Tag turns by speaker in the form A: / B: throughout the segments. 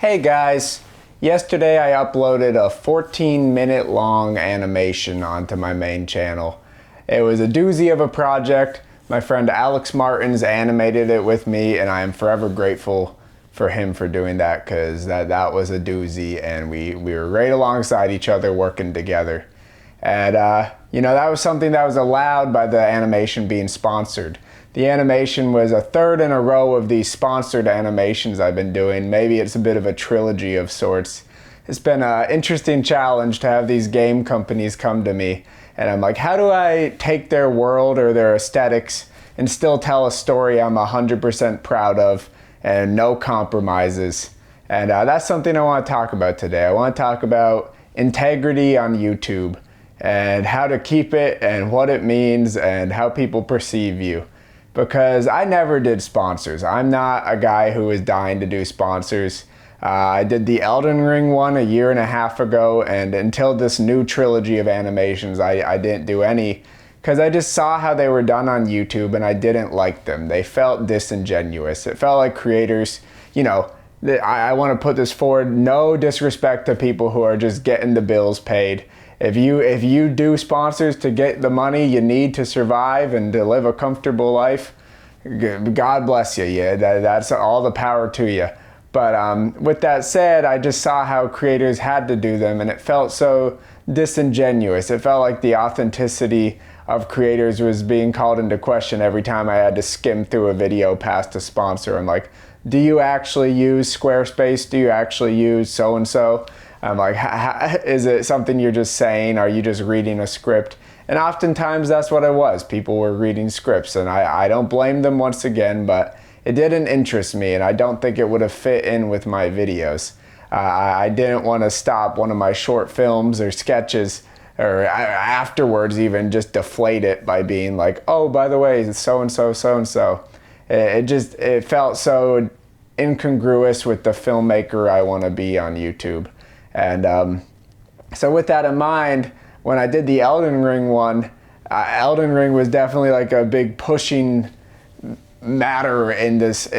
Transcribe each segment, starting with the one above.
A: Hey guys, yesterday I uploaded a 14-minute long animation onto my main channel. It was a doozy of a project. My friend Alex Martins animated it with me, and I am forever grateful for him for doing that, because that was a doozy, and we were right alongside each other working together. And that was something that was allowed by the animation being sponsored. The animation was a third in a row of these sponsored animations I've been doing. Maybe it's a bit of a trilogy of sorts. It's been an interesting challenge to have these game companies come to me, and I'm like, how do I take their world or their aesthetics and still tell a story I'm 100% proud of and no compromises? And that's something I want to talk about today. I want to talk about integrity on YouTube and how to keep it and what it means and how people perceive you. Because I never did sponsors. I'm not a guy who is dying to do sponsors. I did the Elden Ring one a year and a half ago, and until this new trilogy of animations, I didn't do any, because I just saw how they were done on YouTube and I didn't like them. They felt disingenuous. It felt like creators, I want to put this forward, no disrespect to people who are just getting the bills paid. If you do sponsors to get the money you need to survive and to live a comfortable life, God bless you. Yeah, that's all the power to you. But with that said, I just saw how creators had to do them, and it felt so disingenuous. It felt like the authenticity of creators was being called into question every time I had to skim through a video past a sponsor. I'm like, do you actually use Squarespace? Do you actually use so-and-so? I'm like, is it something you're just saying? Are you just reading a script? And oftentimes that's what it was. People were reading scripts, and I don't blame them once again, but it didn't interest me, and I don't think it would have fit in with my videos. I didn't want to stop one of my short films or sketches, or afterwards even just deflate it by being like, oh, by the way, so-and-so, so-and-so. It felt so incongruous with the filmmaker I want to be on YouTube. And so with that in mind, when I did the Elden Ring one, Elden Ring was definitely like a big pushing matter in this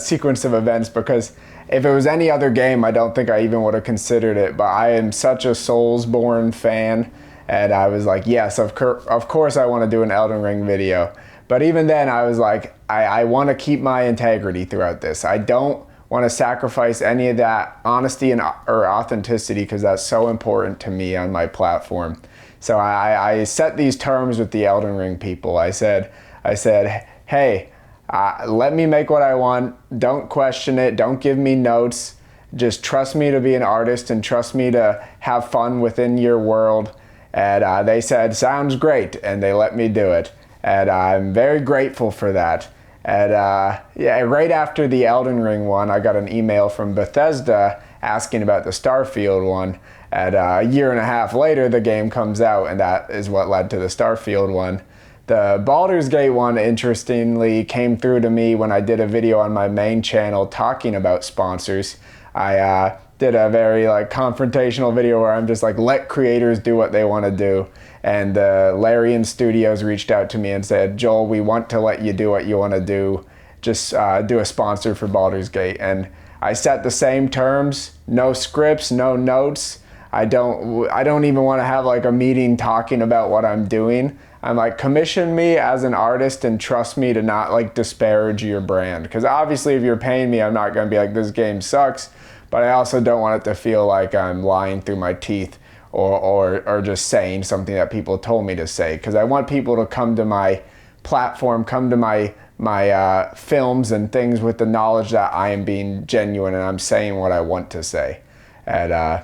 A: sequence of events, because if it was any other game, I don't think I even would have considered it. But I am such a Soulsborne fan, and I was like, yes, of course I want to do an Elden Ring video. But even then, I was like, I want to keep my integrity throughout this. I don't want to sacrifice any of that honesty or authenticity, because that's so important to me on my platform. So I set these terms with the Elden Ring people. I said, hey, let me make what I want. Don't question it. Don't give me notes. Just trust me to be an artist and trust me to have fun within your world. And they said, sounds great. And they let me do it. And I'm very grateful for that. And right after the Elden Ring one, I got an email from Bethesda asking about the Starfield one. And a year and a half later, the game comes out, and that is what led to the Starfield one. The Baldur's Gate one, interestingly, came through to me when I did a video on my main channel talking about sponsors. I did a very confrontational video where I'm just like, let creators do what they want to do. And Larian Studios reached out to me and said, Joel, we want to let you do what you want to do. Just do a sponsor for Baldur's Gate. And I set the same terms, no scripts, no notes. I don't even want to have a meeting talking about what I'm doing. I'm like, commission me as an artist and trust me to not disparage your brand. Because obviously if you're paying me, I'm not going to be like, this game sucks. But I also don't want it to feel like I'm lying through my teeth or just saying something that people told me to say. Because I want people to come to my platform, come to my films and things with the knowledge that I am being genuine and I'm saying what I want to say. And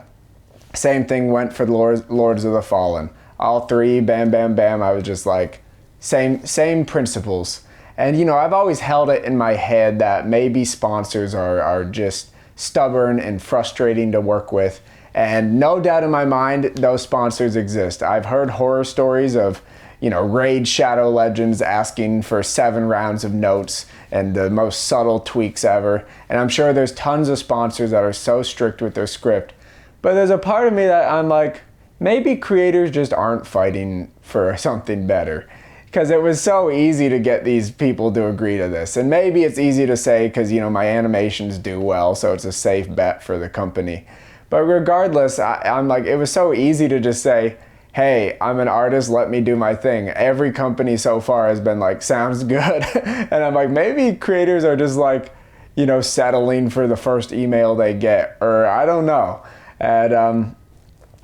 A: same thing went for Lords of the Fallen. All three, bam, bam, bam. I was just like, same principles. And I've always held it in my head that maybe sponsors are just stubborn and frustrating to work with. And no doubt in my mind, those sponsors exist. I've heard horror stories of, Raid Shadow Legends asking for 7 rounds of notes and the most subtle tweaks ever. And I'm sure there's tons of sponsors that are so strict with their script. But there's a part of me that I'm like, maybe creators just aren't fighting for something better. because it was so easy to get these people to agree to this. And maybe it's easy to say because, you know, my animations do well, so it's a safe bet for the company. But regardless, I'm like, it was so easy to just say, hey, I'm an artist, let me do my thing. Every company so far has been like, sounds good. And I'm like, maybe creators are just like, you know, settling for the first email they get, or I don't know. And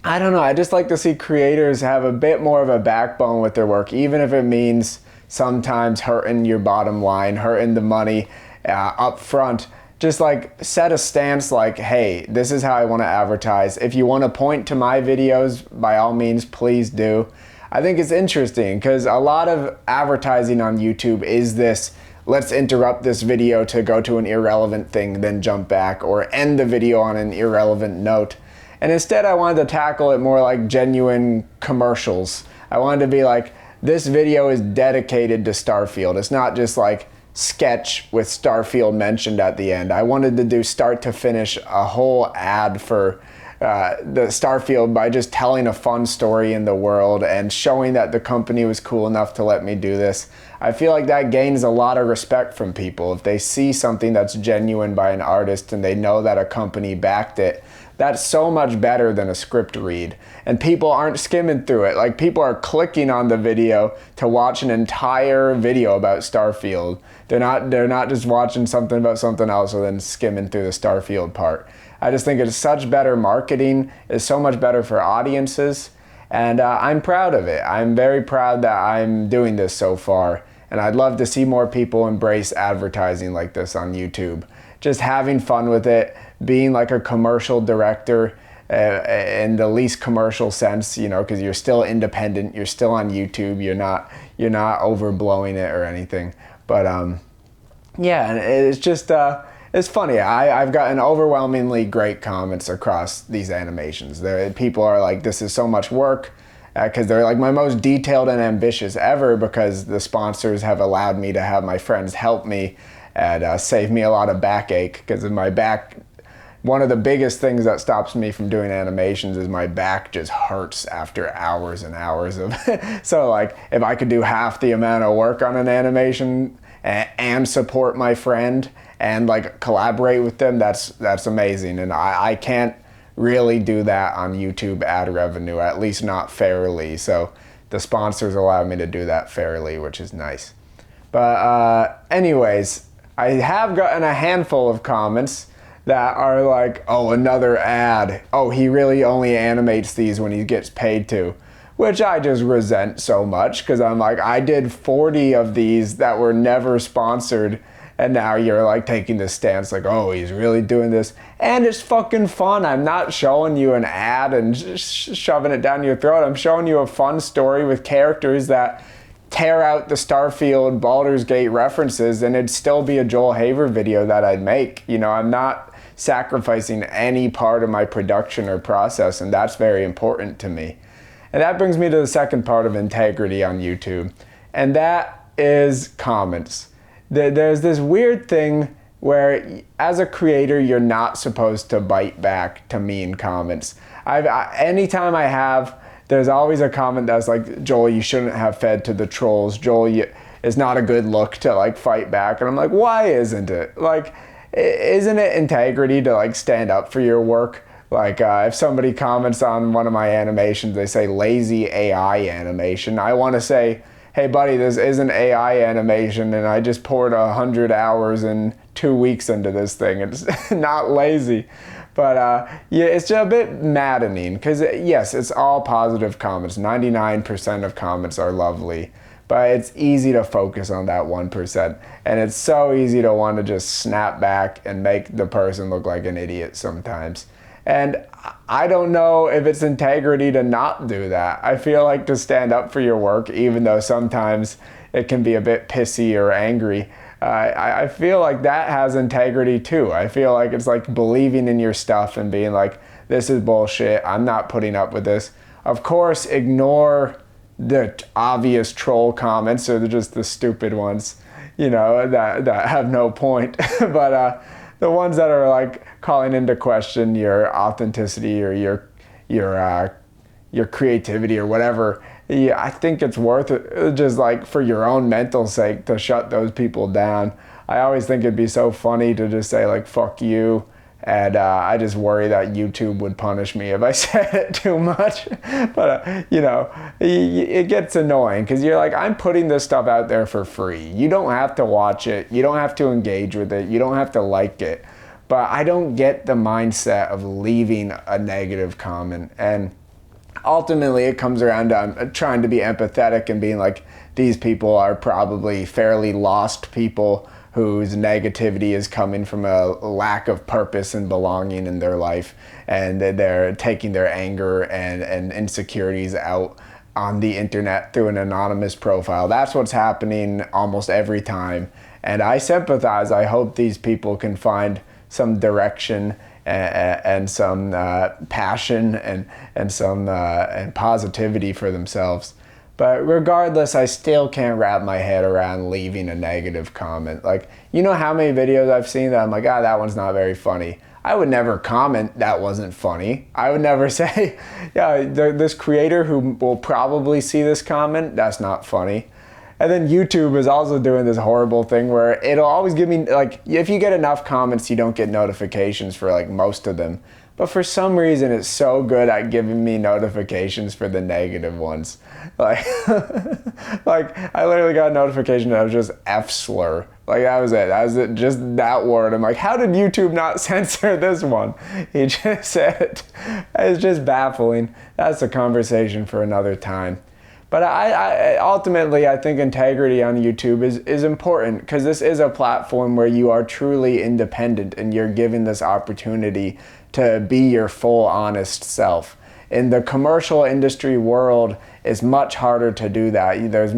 A: I don't know, I just like to see creators have a bit more of a backbone with their work, even if it means sometimes hurting your bottom line, hurting the money up front. Just like set a stance like, hey, this is how I want to advertise. If you want to point to my videos, by all means, please do. I think it's interesting because a lot of advertising on YouTube is this, let's interrupt this video to go to an irrelevant thing, then jump back, or end the video on an irrelevant note. And instead I wanted to tackle it more like genuine commercials. I wanted to be like, this video is dedicated to Starfield. It's not just like sketch with Starfield mentioned at the end. I wanted to do start to finish a whole ad for the Starfield by just telling a fun story in the world and showing that the company was cool enough to let me do this. I feel like that gains a lot of respect from people. If they see something that's genuine by an artist and they know that a company backed it, that's so much better than a script read. And people aren't skimming through it. Like, people are clicking on the video to watch an entire video about Starfield. They're not just watching something about something else and then skimming through the Starfield part. I just think it's such better marketing. It's so much better for audiences. And I'm proud of it. I'm very proud that I'm doing this so far. And I'd love to see more people embrace advertising like this on YouTube. Just having fun with it, being like a commercial director in the least commercial sense, you know, because you're still independent, you're still on YouTube, you're not overblowing it or anything. But yeah, and it's just it's funny. I've gotten overwhelmingly great comments across these animations. People are like, this is so much work, because they're like my most detailed and ambitious ever, because the sponsors have allowed me to have my friends help me and save me a lot of backache, because of my back. One of the biggest things that stops me from doing animations is my back just hurts after hours and hours of so like, if I could do half the amount of work on an animation and support my friend and like collaborate with them, that's amazing. And I can't really do that on YouTube ad revenue, at least not fairly. So the sponsors allow me to do that fairly, which is nice. But anyways, I have gotten a handful of comments that are like, oh, another ad. Oh, he really only animates these when he gets paid to. Which I just resent so much, because I'm like, I did 40 of these that were never sponsored, and now you're like taking this stance like, oh, he's really doing this. And it's fucking fun. I'm not showing you an ad and shoving it down your throat. I'm showing you a fun story with characters that tear out the Starfield Baldur's Gate references, and it'd still be a Joel Haver video that I'd make. You know, I'm not sacrificing any part of my production or process, and that's very important to me. And that brings me to the second part of integrity on YouTube, and that is comments. There's this weird thing where as a creator, you're not supposed to bite back to mean comments. Anytime I have, there's always a comment that's like, Joel, you shouldn't have fed to the trolls. Joel, it's not a good look to like fight back. And I'm like, why isn't it? Like, isn't it integrity to like stand up for your work? Like if somebody comments on one of my animations, they say lazy AI animation. I want to say, hey buddy, this isn't AI animation, and I just poured 100 hours and 2 weeks into this thing. It's not lazy. But yeah, it's just a bit maddening, because yes, it's all positive comments. 99% of comments are lovely. But it's easy to focus on that 1%. And it's so easy to want to just snap back and make the person look like an idiot sometimes. And I don't know if it's integrity to not do that. I feel like to stand up for your work, even though sometimes it can be a bit pissy or angry, I feel like that has integrity too. I feel like it's like believing in your stuff and being like, this is bullshit, I'm not putting up with this. Of course, ignore the obvious troll comments or just the stupid ones, you know, that have no point. But the ones that are like calling into question your authenticity or your your creativity or whatever, yeah, I think it's worth it, just like for your own mental sake, to shut those people down. I always think it'd be so funny to just say like, fuck you. And I just worry that YouTube would punish me if I said it too much. But, you know, it gets annoying because you're like, I'm putting this stuff out there for free. You don't have to watch it. You don't have to engage with it. You don't have to like it. But I don't get the mindset of leaving a negative comment. And ultimately, it comes around to trying to be empathetic and being like, these people are probably fairly lost people whose negativity is coming from a lack of purpose and belonging in their life, and they're taking their anger and insecurities out on the internet through an anonymous profile. That's what's happening almost every time, and I sympathize. I hope these people can find some direction and some passion and some and positivity for themselves. But regardless, I still can't wrap my head around leaving a negative comment. Like, you know how many videos I've seen that I'm like, that one's not very funny. I would never comment that wasn't funny. I would never say, yeah, this creator who will probably see this comment, that's not funny. And then YouTube is also doing this horrible thing where it'll always give me, like, if you get enough comments, you don't get notifications for like most of them. But for some reason, it's so good at giving me notifications for the negative ones. Like, like I literally got a notification that was just F slur. Like, that was it. That was it, just that word. I'm like, how did YouTube not censor this one? He just said it. It's just baffling. That's a conversation for another time. But I ultimately, I think integrity on YouTube is important, because this is a platform where you are truly independent and you're given this opportunity to be your full, honest self. In the commercial industry world, it's much harder to do that. There's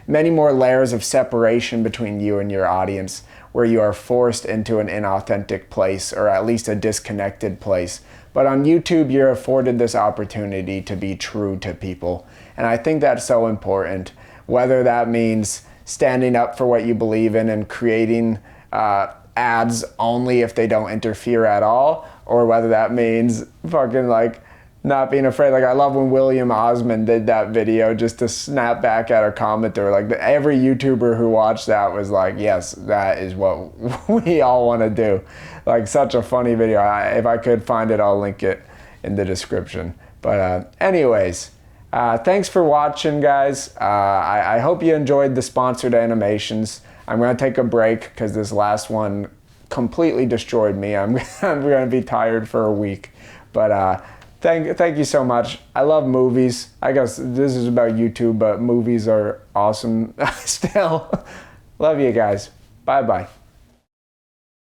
A: many more layers of separation between you and your audience, where you are forced into an inauthentic place, or at least a disconnected place. But on YouTube, you're afforded this opportunity to be true to people. And I think that's so important, whether that means standing up for what you believe in and creating ads only if they don't interfere at all, or whether that means fucking like not being afraid. Like, I love when William Osmond did that video just to snap back at a commenter. Like, every YouTuber who watched that was like, yes, that is what we all want to do. Like, such a funny video. If I could find it, I'll link it in the description. But anyways, thanks for watching, guys. I hope you enjoyed the sponsored animations. I'm going to take a break because this last one completely destroyed me. I'm going to be tired for a week. But thank you so much. I love movies. I guess this is about YouTube, but movies are awesome still. Love you guys. Bye-bye.